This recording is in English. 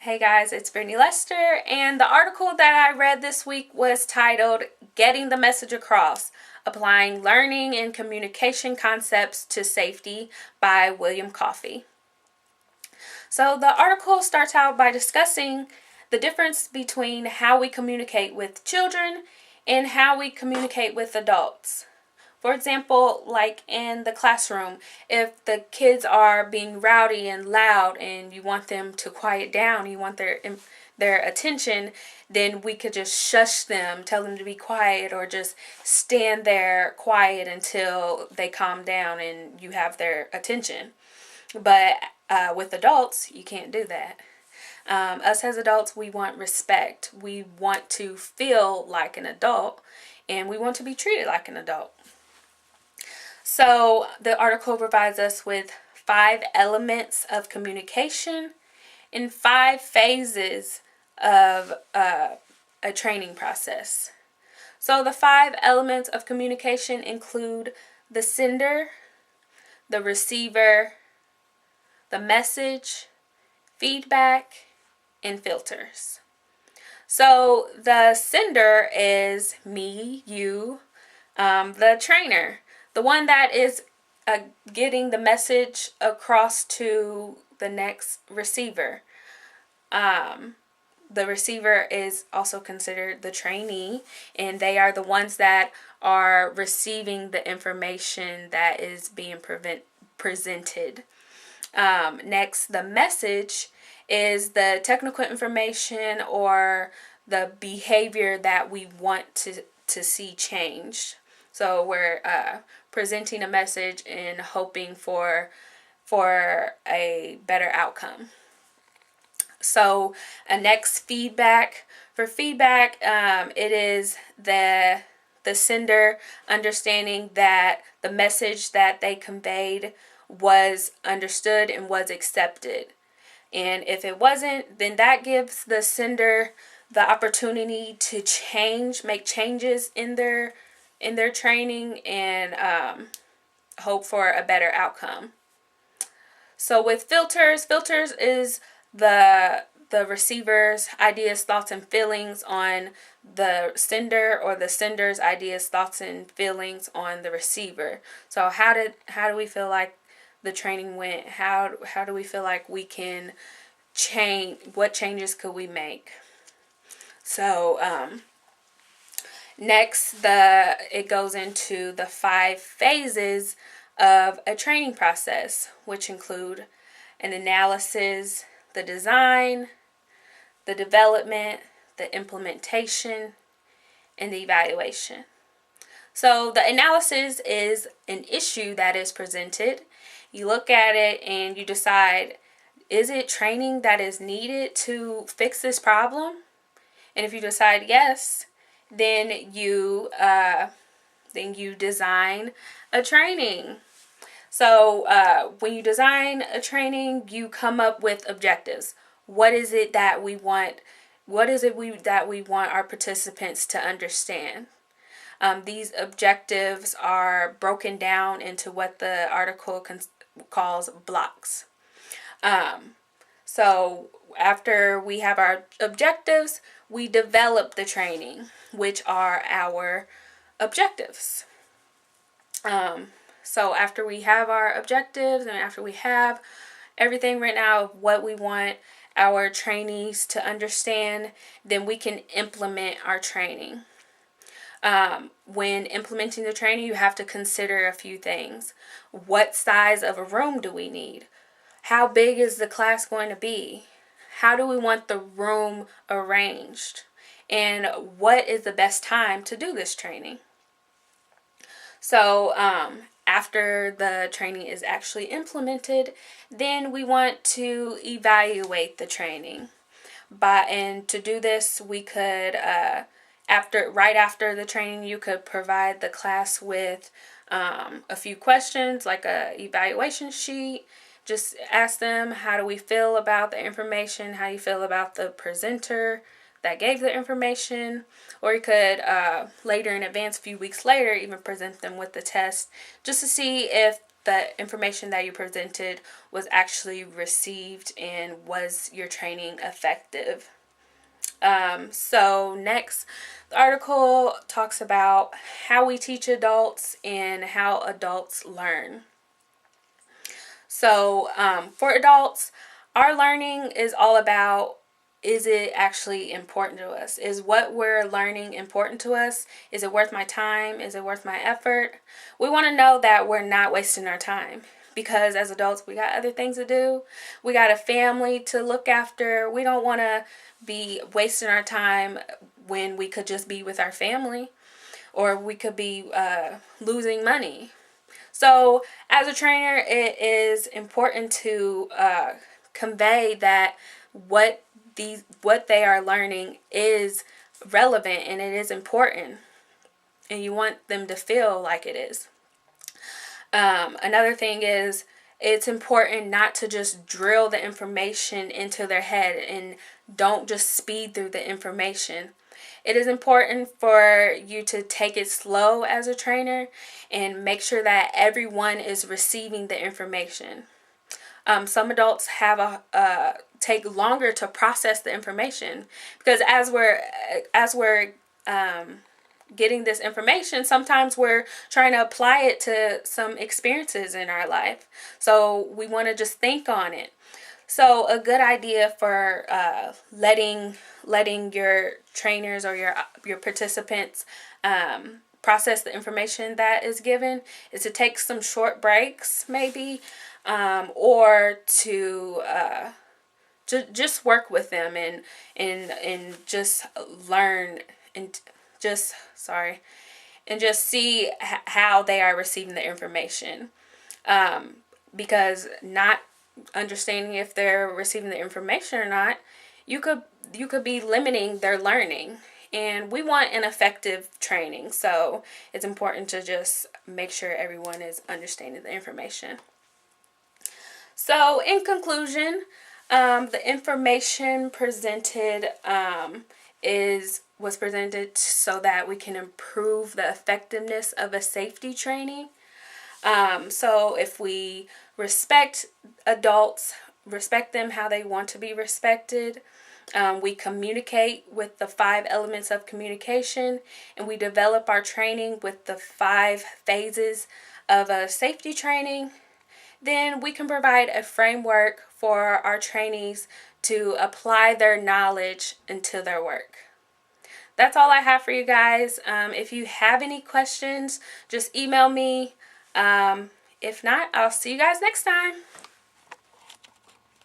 Hey guys, it's Brittany Lester, and the article that I read this week was titled Getting the Message Across, Applying Learning and Communication Concepts to Safety by William Coffey. So the article starts out by discussing the difference between how we communicate with children and how we communicate with adults. For example, like in the classroom, if the kids are being rowdy and loud and you want them to quiet down, you want their attention, then we could just shush them, tell them to be quiet, or just stand there quiet until they calm down and you have their attention. But with adults, you can't do that. Us as adults, we want respect. We want to feel like an adult, and we want to be treated like an adult. So the article provides us with 5 elements of communication and 5 phases of a training process. So the 5 elements of communication include the sender, the receiver, the message, feedback, and filters. So the sender is me, you, the trainer. The one that is getting the message across to the next receiver. The receiver is also considered the trainee, and they are the ones that are receiving the information that is being presented. Next, the message is the technical information or the behavior that we want to see changed. So we're presenting a message and hoping for a better outcome. So next, feedback. For feedback, it is the sender understanding that the message that they conveyed was understood and was accepted. And if it wasn't, then that gives the sender the opportunity to make changes in their training and hope for a better outcome. So with filters is the receiver's ideas, thoughts, and feelings on the sender, or the sender's ideas, thoughts, and feelings on the receiver. So how do we feel like the training went? How do we feel like we can change? What changes could we make? So next, it goes into the 5 phases of a training process, which include an analysis, the design, the development, the implementation, and the evaluation. So the analysis is an issue that is presented. You look at it and you decide, is it training that is needed to fix this problem? And if you decide yes, then you design a training. So when you design a training, you come up with objectives. What is it that we want? What is it that we want our participants to understand? These objectives are broken down into what the article calls blocks. So after we have our objectives, we develop the training, which are our objectives. So after we have our objectives and after we have everything written out of what we want our trainees to understand, then we can implement our training. When implementing the training, you have to consider a few things. What size of a room do we need? How big is the class going to be? How do we want the room arranged? And what is the best time to do this training? So after the training is actually implemented, then we want to evaluate the training. And to do this, we could, right after the training, you could provide the class with a few questions, like a evaluation sheet. Just ask them, how do we feel about the information? How do you feel about the presenter that gave the information? Or you could later in advance, a few weeks later, even present them with the test just to see if the information that you presented was actually received, and was your training effective. So next, the article talks about how we teach adults and how adults learn. So for adults, our learning is all about, is it actually important to us? Is what we're learning important to us? Is it worth my time? Is it worth my effort? We want to know that we're not wasting our time, because as adults, we got other things to do. We got a family to look after. We don't want to be wasting our time when we could just be with our family, or we could be losing money. So as a trainer, it is important to convey that what they are learning is relevant and it is important, and you want them to feel like it is. Another thing is, it's important not to just drill the information into their head, and don't just speed through the information. It is important for you to take it slow as a trainer and make sure that everyone is receiving the information. Some adults have take longer to process the information, because as we're getting this information, sometimes we're trying to apply it to some experiences in our life. So we want to just think on it. So a good idea for letting your trainers or your participants process the information that is given is to take some short breaks, maybe, or to just work with them and just learn and just see how they are receiving the information, because not understanding if they're receiving the information or not, you could be limiting their learning. And we want an effective training, so it's important to just make sure everyone is understanding the information. So in conclusion, the information presented was presented so that we can improve the effectiveness of a safety training. So if we respect adults, respect them how they want to be respected, we communicate with the 5 elements of communication, and we develop our training with the 5 phases of a safety training, then we can provide a framework for our trainees to apply their knowledge into their work. That's all I have for you guys. If you have any questions, just email me. If not, I'll see you guys next time.